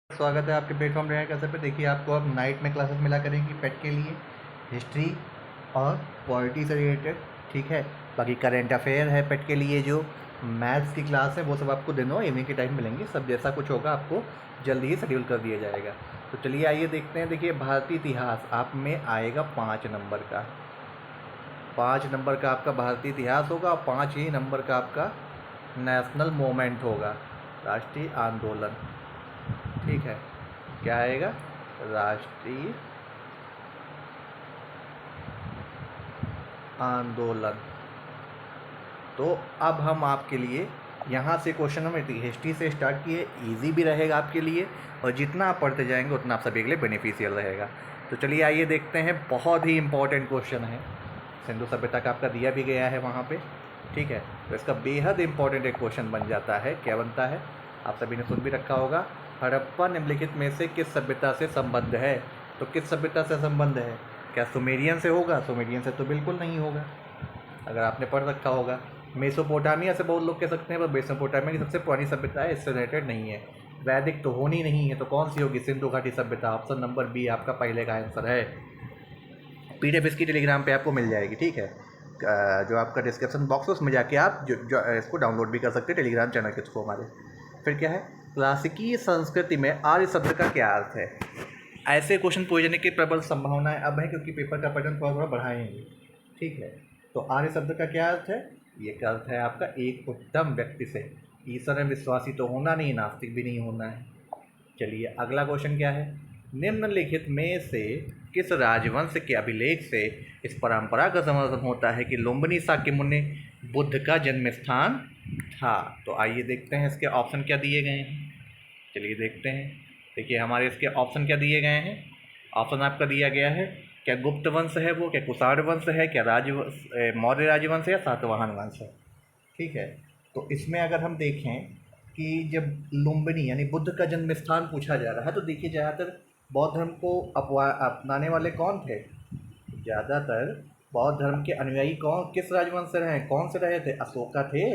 स्वागत है आपके प्लेटफॉर्म रेयर कैसे पे। देखिए आपको अब नाइट में क्लासेस मिला करेंगी पेट के लिए, हिस्ट्री और पॉलिटी से रिलेटेड। ठीक है, बाकी करेंट अफेयर है पेट के लिए, जो मैथ्स की क्लास है वो सब आपको दिनों इवनिंग के टाइम मिलेंगी। सब जैसा कुछ होगा आपको जल्दी ही शेड्यूल कर दिया जाएगा। तो चलिए आइए देखते हैं। देखिए भारतीय इतिहास आप में आएगा 5 नंबर का। 5 नंबर का आपका भारतीय इतिहास होगा और 5 ही नंबर का आपका नेशनल मूवमेंट होगा, राष्ट्रीय आंदोलन। ठीक है, क्या आएगा? राष्ट्रीय आंदोलन। तो अब हम आपके लिए यहाँ से क्वेश्चन हम हिस्ट्री से स्टार्ट किए, इजी भी रहेगा आपके लिए और जितना आप पढ़ते जाएंगे उतना आप सभी के लिए बेनिफिशियल रहेगा। तो चलिए आइए देखते हैं। बहुत ही इंपॉर्टेंट क्वेश्चन है, सिंधु सभ्यता का आपका दिया भी गया है वहाँ पे। ठीक है, तो इसका बेहद इंपॉर्टेंट एक क्वेश्चन बन जाता है। क्या बनता है? आप सभी ने सुन भी रखा होगा। हड़प्पा निम्नलिखित में से किस सभ्यता से संबद्ध है? तो किस सभ्यता से संबंध है? क्या सुमेरियन से होगा? सुमेरियन से तो बिल्कुल नहीं होगा, अगर आपने पढ़ रखा होगा। मेसोपोटामिया से बहुत लोग कह सकते हैं, पर मेसोपोटामिया की सबसे पुरानी सभ्यता है, इससे रिलेटेड नहीं है। वैदिक तो होनी नहीं है, तो कौन सी होगी? सिंधु घाटी सभ्यता। ऑप्शन नंबर बी आपका पहले का आंसर है। पीडीएफ इसकी टेलीग्राम पे आपको मिल जाएगी। ठीक है, जो आपका डिस्क्रिप्शन बॉक्स है उसमें जाके आप जो इसको डाउनलोड भी कर सकते हैं, टेलीग्राम चैनल के थ्रू हमारे। फिर क्या है? क्लासिकी संस्कृति में आर्य शब्द का क्या अर्थ है? ऐसे क्वेश्चन पूछने की प्रबल संभावनाएं अब है, क्योंकि पेपर का पैटर्न थोड़ा थोड़ा बढ़ाएंगे। ठीक है, तो आर्य शब्द का क्या अर्थ है? ये का अर्थ है आपका एक उत्तम व्यक्ति से। ईश्वर में विश्वासी तो होना नहीं, नास्तिक भी नहीं होना है। चलिए अगला क्वेश्चन क्या है? निम्नलिखित में से किस राजवंश के अभिलेख से इस परंपरा का समर्थन होता है कि लुम्बिनी शाक्यमुनि बुद्ध का जन्म स्थान था? तो आइए देखते हैं इसके ऑप्शन क्या दिए गए हैं। चलिए देखते हैं। देखिए हमारे इसके ऑप्शन क्या दिए गए हैं। ऑप्शन आपका दिया गया है, क्या गुप्त वंश है वो, क्या कुषाण वंश है, क्या मौर्य राजवंश है, या सातवाहन वंश है। ठीक है, तो इसमें अगर हम देखें कि जब लुम्बिनी यानी बुद्ध का जन्म स्थान पूछा जा रहा है, तो देखिए ज़्यादातर बौद्ध धर्म को अपनाने वाले कौन थे? ज़्यादातर बौद्ध धर्म के अनुयायी कौन किस राजवंश से रहे? कौन से रहे थे? अशोका थे,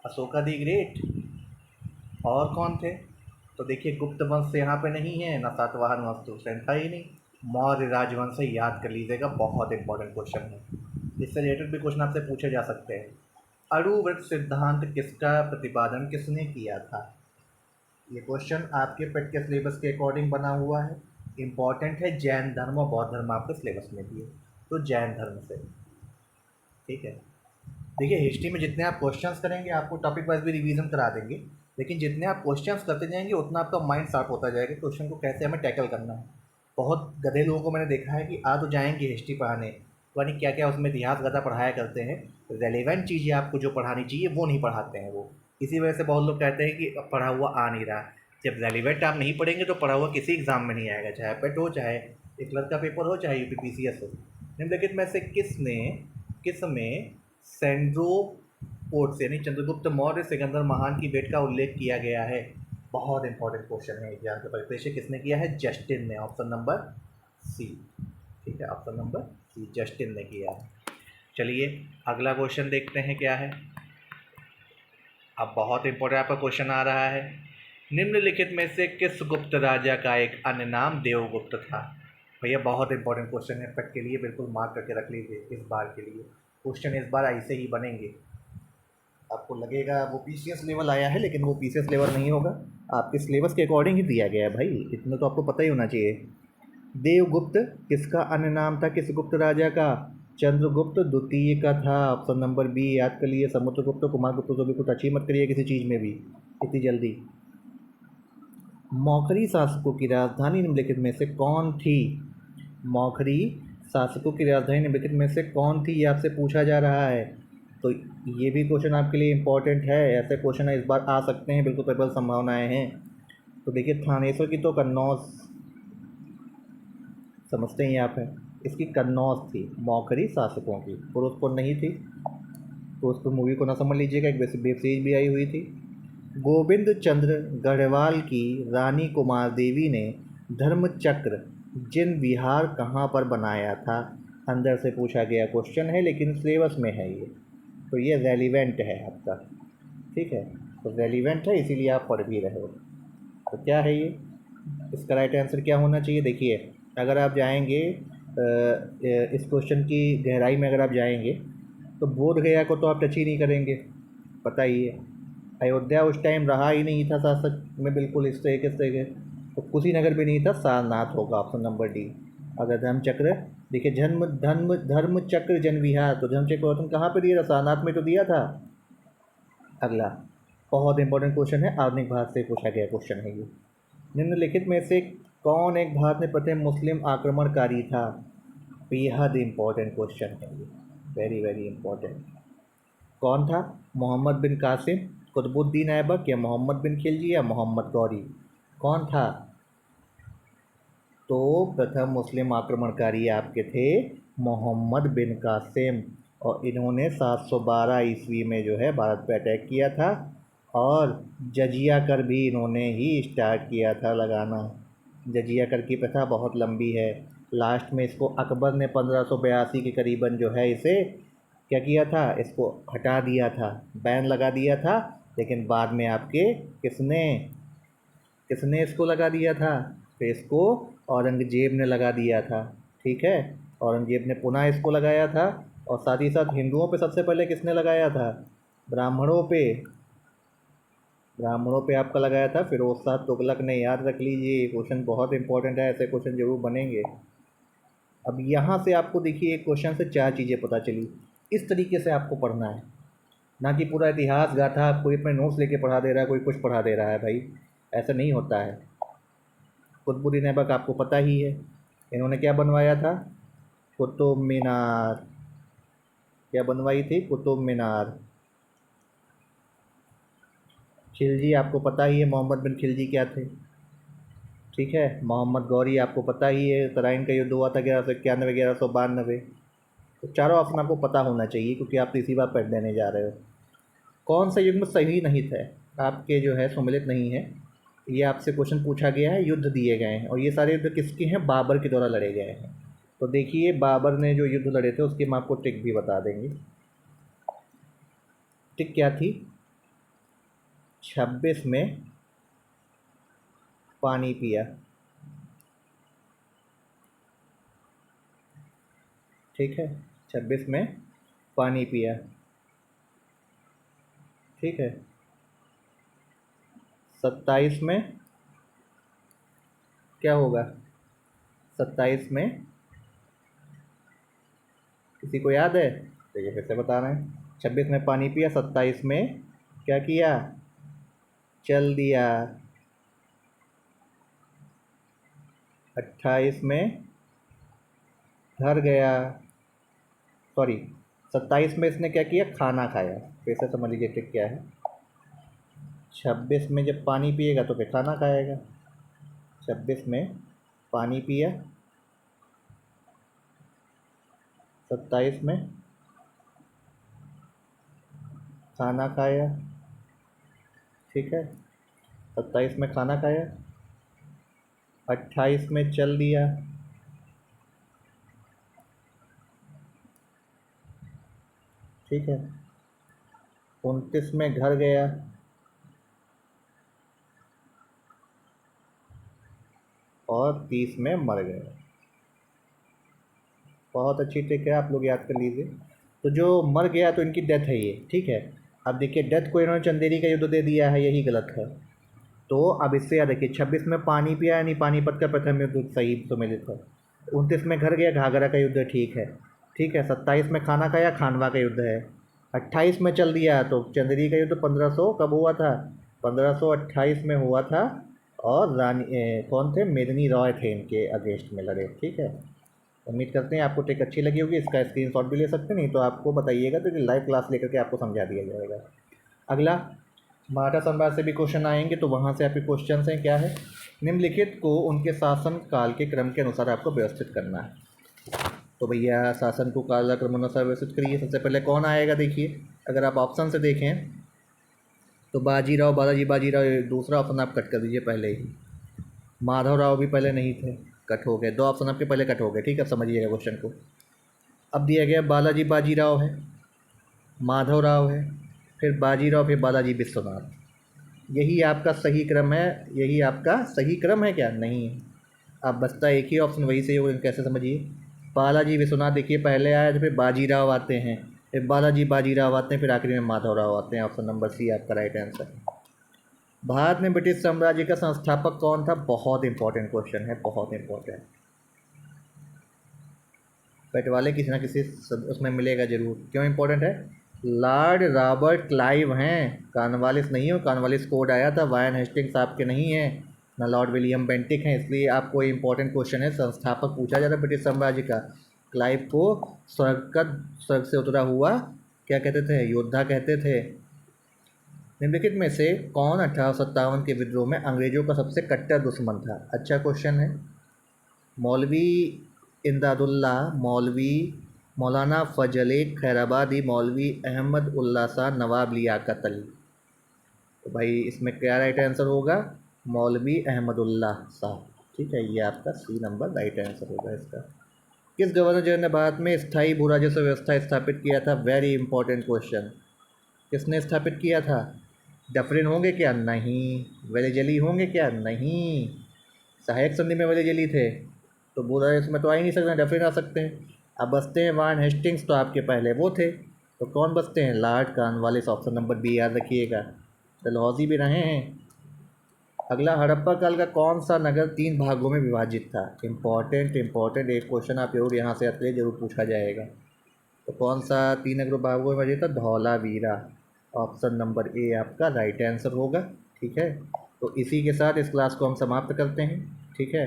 अशोका दी ग्रेट। और कौन थे? तो देखिए गुप्त वंश से यहाँ पे नहीं है, ना सातवाहन वंश तो सेम था ही नहीं। मौर्य राजवंश से याद कर लीजिएगा, बहुत इंपॉर्टेंट क्वेश्चन है। इससे रिलेटेड भी क्वेश्चन आपसे पूछे जा सकते हैं। अणुव्रत सिद्धांत किसका प्रतिपादन किसने किया था? ये क्वेश्चन आपके पेट के सिलेबस के अकॉर्डिंग बना हुआ है, इम्पॉर्टेंट है। जैन धर्म और बौद्ध धर्म आपके सिलेबस में भी है, तो जैन धर्म से। ठीक है, देखिए हिस्ट्री में जितने आप क्वेश्चंस करेंगे, आपको टॉपिक वाइज भी रिवीजन करा देंगे, लेकिन जितने आप क्वेश्चंस करते जाएंगे उतना आपका माइंड शार्प होता जाएगा, क्वेश्चन को कैसे हमें टैकल करना है। बहुत गधे लोगों को मैंने देखा है कि आ तो जाएंगे हिस्ट्री पढ़ाने, यानी क्या क्या उसमें इतिहास गधा पढ़ाया करते हैं, रेलिवेंट चीज़ें आपको जो पढ़ानी चाहिए वो नहीं पढ़ाते हैं वो। इसी वजह से बहुत लोग कहते हैं कि पढ़ा हुआ आ नहीं रहा। जब रेलिवेंट आप नहीं पढ़ेंगे तो पढ़ा हुआ किसी एग्जाम में नहीं आएगा, चाहे पेट हो, चाहे एक क्लर्क का पेपर हो, चाहे यूपीपीसीएस हो। निम्नलिखित में से किसमें सेंड्रो पोर्ट्स यानी चंद्रगुप्त मौर्य सिकंदर महान की भेंट का उल्लेख किया गया है? बहुत इंपॉर्टेंट क्वेश्चन है, एग्जाम के परिप्रेक्ष्य किसने किया है? जस्टिन ने, ऑप्शन नंबर सी। ठीक है, ऑप्शन नंबर सी, जस्टिन ने किया है। चलिए अगला क्वेश्चन देखते हैं क्या है। अब बहुत इंपॉर्टेंट आपका क्वेश्चन आ रहा है। निम्नलिखित में से किस गुप्त राजा का एक अन्य नाम देवगुप्त था? भैया बहुत इंपॉर्टेंट क्वेश्चन है, तक के लिए बिल्कुल मार्क करके रख लीजिए। इस बार के लिए क्वेश्चन इस बार ऐसे ही बनेंगे। आपको लगेगा वो पीसीएस लेवल आया है, लेकिन वो पीसीएस लेवल नहीं होगा, आपके सिलेबस के अकॉर्डिंग ही दिया गया है भाई, इतना तो आपको पता ही होना चाहिए। देवगुप्त किसका अन्य नाम था? किस गुप्त राजा का? चंद्रगुप्त द्वितीय का था, ऑप्शन नंबर बी। याद कर लिए, समुद्रगुप्त कुमारगुप्त तो भी कुछ अचीव मत करिए किसी चीज़ में भी इतनी जल्दी। मौखरी शासकों की राजधानी निम्नलिखित में से कौन थी? मौखरी शासकों की राजधानी निम्नलिखित में से कौन थी, ये आपसे पूछा जा रहा है। तो ये भी क्वेश्चन आपके लिए इम्पोर्टेंट है, ऐसे क्वेश्चन इस बार आ सकते हैं, बिल्कुल प्रबल संभावनाएं हैं। तो देखिए थानेश्वर की तो कन्नौज समझते ही आप हैं, इसकी कन्नौज थी मौखरी शासकों की, फिरोजपुर नहीं थी। तो उस पर मूवी को ना समझ लीजिएगा, एक वेब सीरीज भी आई हुई थी। गोविंद चंद्र गढ़वाल की रानी कुमार देवी ने धर्मचक्र जिन विहार कहाँ पर बनाया था? अंदर से पूछा गया क्वेश्चन है, लेकिन सिलेबस में है ये, तो ये रेलिवेंट है आपका। ठीक है, तो रेलिवेंट है इसीलिए आप पढ़ भी रहे हो। तो क्या है ये? इसका राइट आंसर क्या होना चाहिए? देखिए, अगर आप जाएंगे इस क्वेश्चन की गहराई में अगर आप जाएंगे तो बोध गया को तो आप टच ही नहीं करेंगे, पता ही है। अयोध्या उस टाइम रहा ही नहीं था शासक में बिल्कुल इस तरीके से, तो कुशीनगर भी नहीं था, सारनाथ होगा ऑप्शन नंबर डी। अगर धर्म चक्र, देखिए धर्म चक्र जन विहार, तो धर्म चक्र वर्तन कहाँ पे दिया था? सारनाथ में तो दिया था। अगला बहुत इंपॉर्टेंट क्वेश्चन है, आधुनिक भारत से पूछा गया क्वेश्चन है ये। निम्नलिखित में से कौन एक भारत में प्रथम मुस्लिम आक्रमणकारी था? बेहद इंपॉर्टेंट क्वेश्चन है ये, वेरी वेरी इंपॉर्टेंट। कौन था? मोहम्मद बिन कासिम, कुतुबुद्दीन ऐबक, या मोहम्मद बिन खिलजी, या मोहम्मद गौरी? कौन था? तो प्रथम मुस्लिम आक्रमणकारी आपके थे मोहम्मद बिन कासिम, और इन्होंने 712 ईस्वी में जो है भारत पे अटैक किया था, और जजिया कर भी इन्होंने ही स्टार्ट किया था लगाना। जजिया कर की प्रथा बहुत लंबी है, लास्ट में इसको अकबर ने 1582 के करीबन जो है इसे क्या किया था, इसको हटा दिया था, बैन लगा दिया था। लेकिन बाद में आपके किसने किसने इसको लगा दिया था? तो इसको औरंगजेब ने लगा दिया था, ठीक है। औरंगजेब ने पुनः इसको लगाया था, और साथ ही साथ हिंदुओं पे सबसे पहले किसने लगाया था? ब्राह्मणों पे, ब्राह्मणों पे आपका लगाया था फिरोज शाह तुगलक ने। याद रख लीजिए, ये क्वेश्चन बहुत इंपॉर्टेंट है, ऐसे क्वेश्चन जरूर बनेंगे। अब यहाँ से आपको देखिए एक क्वेश्चन से 4 चीज़ें पता चली। इस तरीके से आपको पढ़ना है, ना कि पूरा इतिहास गाथा कोई अपने नोट्स लेके पढ़ा दे रहा है, कोई कुछ पढ़ा दे रहा है, भाई ऐसा नहीं होता है। कुतुबुद्दीन ऐबक आपको पता ही है, इन्होंने क्या बनवाया था? कुतुब मीनार। क्या बनवाई थी? कुतुब मीनार। खिलजी आपको पता ही है, मोहम्मद बिन खिलजी क्या थे, ठीक है। मोहम्मद गौरी आपको पता ही है, तराइन का युद्ध हुआ था 1191 1192। तो चारों ऑप्शन आपको पता होना चाहिए, क्योंकि आप तीसरी बार पढ़ देने जा रहे हो। कौन सा युद्ध में सही नहीं थे आपके जो है सम्मिलित नहीं है, ये आपसे क्वेश्चन पूछा गया है, युद्ध दिए गए हैं, और ये सारे युद्ध किसके हैं? बाबर के द्वारा लड़े गए हैं। तो देखिए, बाबर ने जो युद्ध लड़े थे उसकी हम आपको ट्रिक भी बता देंगे। ट्रिक क्या थी? 26 में पानी पिया, ठीक है, 26 में पानी पिया, ठीक है। 27 में क्या होगा? 27 में किसी को याद है? देखिए फिर से बता रहे हैं, 26 में पानी पिया, 27 में क्या किया? चल दिया। 28 में घर गया, सॉरी 27 में इसने क्या किया? खाना खाया। फिर से समझ लीजिए ट्रिक क्या है। 26 में जब पानी पिएगा तो फिर खाना खाएगा। 26 में पानी पिया, 27 में खाना खाया, ठीक है। 27 में खाना खाया, 28 में चल दिया, ठीक है। 29 में घर गया, और 30 में मर गया। बहुत अच्छी ट्रिक है, आप लोग याद कर लीजिए। तो जो मर गया तो इनकी डेथ है ये, ठीक है। अब देखिए, डेथ को इन्होंने चंदेरी का युद्ध दे दिया है, यही गलत है। तो अब इससे याद देखिए, 26 में पानी पिया यानी पानीपत का प्रथम युद्ध सही सम्मिलित है। 29 में घर गया, घाघरा का युद्ध, ठीक है, ठीक है। 27 में खाना खाया, खानवा का युद्ध है। 28 में चल दिया तो चंदेरी का युद्ध 1500 कब हुआ था? 1528 में हुआ था, और रानी कौन थे? मेदिनी रॉय थे इनके अगेंस्ट में लड़े, ठीक है। उम्मीद करते हैं आपको ट्रिक अच्छी लगी होगी। इसका स्क्रीनशॉट भी ले सकते हैं, नहीं तो आपको बताइएगा तो लाइव क्लास लेकर के आपको समझा दिया जाएगा। अगला मराठा साम्राज्य से भी क्वेश्चन आएंगे, तो वहाँ से आपके क्वेश्चन हैं क्या है? निम्नलिखित को उनके शासन काल के क्रम के अनुसार आपको व्यवस्थित करना है। तो भैया शासन को कालक्रम अनुसार व्यवस्थित करिए। सबसे पहले कौन आएगा? देखिए, अगर आप ऑप्शन से देखें तो बाजीराव, बालाजी बाजीराव, दूसरा ऑप्शन आप कट कर दीजिए पहले ही। माधव राव भी पहले नहीं थे, कट हो गए, 2 ऑप्शन आपके पहले कट हो गए, ठीक है। समझिएगा क्वेश्चन को। अब दिया गया बालाजी बाजीराव है, माधव राव है, फिर बाजीराव, फिर बालाजी विश्वनाथ। यही आपका सही क्रम है, यही आपका सही क्रम है क्या? नहीं है। अब बचता एक ही ऑप्शन, वही सही होगा। कैसे समझिए, बालाजी विश्वनाथ देखिए पहले आया, तो फिर बाजीराव आते हैं, फिर बालाजी बाजीराव आते हैं, फिर आखिरी में माधवराव आते हैं। ऑप्शन नंबर सी आपका राइट आंसर। भारत में ब्रिटिश साम्राज्य का संस्थापक कौन था? बहुत इंपॉर्टेंट क्वेश्चन है, बहुत इंपॉर्टेंट। पेटवाले किसी ना किसी उसमें मिलेगा जरूर। क्यों इंपॉर्टेंट है? लॉर्ड रॉबर्ट क्लाइव हैं, कॉर्नवालिस नहीं हो। कॉर्नवालिस कोड आया था, वायन हेस्टिंग्स आपके नहीं है, ना लॉर्ड विलियम बेंटिक हैं। इसलिए आपको इंपॉर्टेंट क्वेश्चन है, संस्थापक पूछा जाता है ब्रिटिश साम्राज्य का। क्लाइव को स्वर्ग से उतरा हुआ क्या कहते थे? योद्धा कहते थे। निम्नलिखित में से कौन 1857 के विद्रोह में अंग्रेजों का सबसे कट्टर दुश्मन था? अच्छा क्वेश्चन है। मौलवी इमदादुल्ला, मौलवी मौलाना फजल खैराबादी, मौलवी अहमद उल्ला शाह, नवाब लियाकत अली। तो भाई इसमें क्या राइट आंसर होगा? मौलवी अहमदुल्ला शाह। ठीक है, ये आपका सी नंबर राइट आंसर होगा इसका। किस गवर्नर जनरल ने भारत में स्थायी भू राजस्व व्यवस्था स्थापित किया था? Very important question. किसने स्थापित किया था? डफरिन होंगे क्या? नहीं। वेलेजली होंगे क्या? नहीं। सहायक संधि में वेलेजली थे, तो बुरा इसमें तो आ ही नहीं सकते, डफरिन आ सकते हैं। अब बसते हैं वान हेस्टिंग्स, तो आपके पहले वो थे, तो कौन बसते हैं? Lord Cornwallis. Option number B याद रखिएगा। डलहौजी भी रहे हैं। अगला, हड़प्पा काल का कौन सा नगर 3 भागों में विभाजित था? इंपॉर्टेंट इंपॉर्टेंट एक क्वेश्चन आप जरूर यहाँ से आते जरूर पूछा जाएगा। तो कौन सा 3 नगरों भागों में विभाजित था? धौलावीरा। ऑप्शन नंबर ए आपका राइट आंसर होगा। ठीक है, तो इसी के साथ इस क्लास को हम समाप्त करते हैं। ठीक है,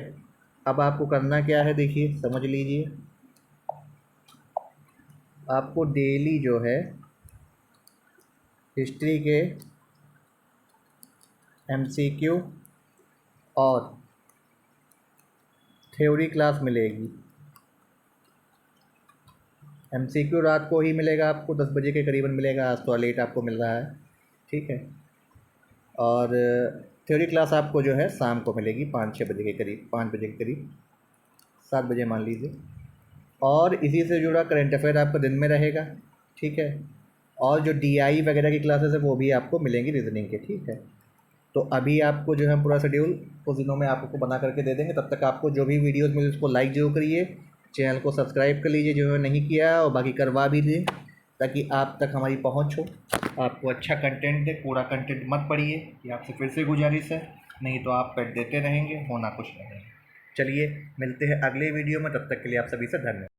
अब आपको करना क्या है, देखिए समझ लीजिए। आपको डेली जो है हिस्ट्री के एमसीक्यू और थ्योरी क्लास मिलेगी। एमसीक्यू रात को ही मिलेगा आपको, 10 बजे के करीबन मिलेगा। आज तो लेट आपको मिल रहा है। ठीक है, और थ्योरी क्लास आपको जो है शाम को मिलेगी 5-6 बजे के करीब, 5 बजे के करीब, 7 बजे मान लीजिए। और इसी से जुड़ा करंट अफेयर आपका दिन में रहेगा। ठीक है, और जो डीआई वगैरह की क्लासेस है वो भी आपको मिलेंगी रीजनिंग के। ठीक है, तो अभी आपको जो है पूरा शेड्यूल कुछ दिनों में आपको बना करके दे देंगे। तब तक आपको जो भी वीडियोस मिले उसको लाइक जरूर करिए, चैनल को सब्सक्राइब कर लीजिए जो नहीं किया, और बाकी करवा भी दीजिए ताकि आप तक हमारी पहुंच हो, आपको अच्छा कंटेंट दे। पूरा कंटेंट मत पढ़िए, ये आपसे फिर से गुजारिश है, नहीं तो आप पेट देते रहेंगे, होना कुछ नहीं। चलिए मिलते हैं अगले वीडियो में, तब तक के लिए आप सभी से धन्यवाद।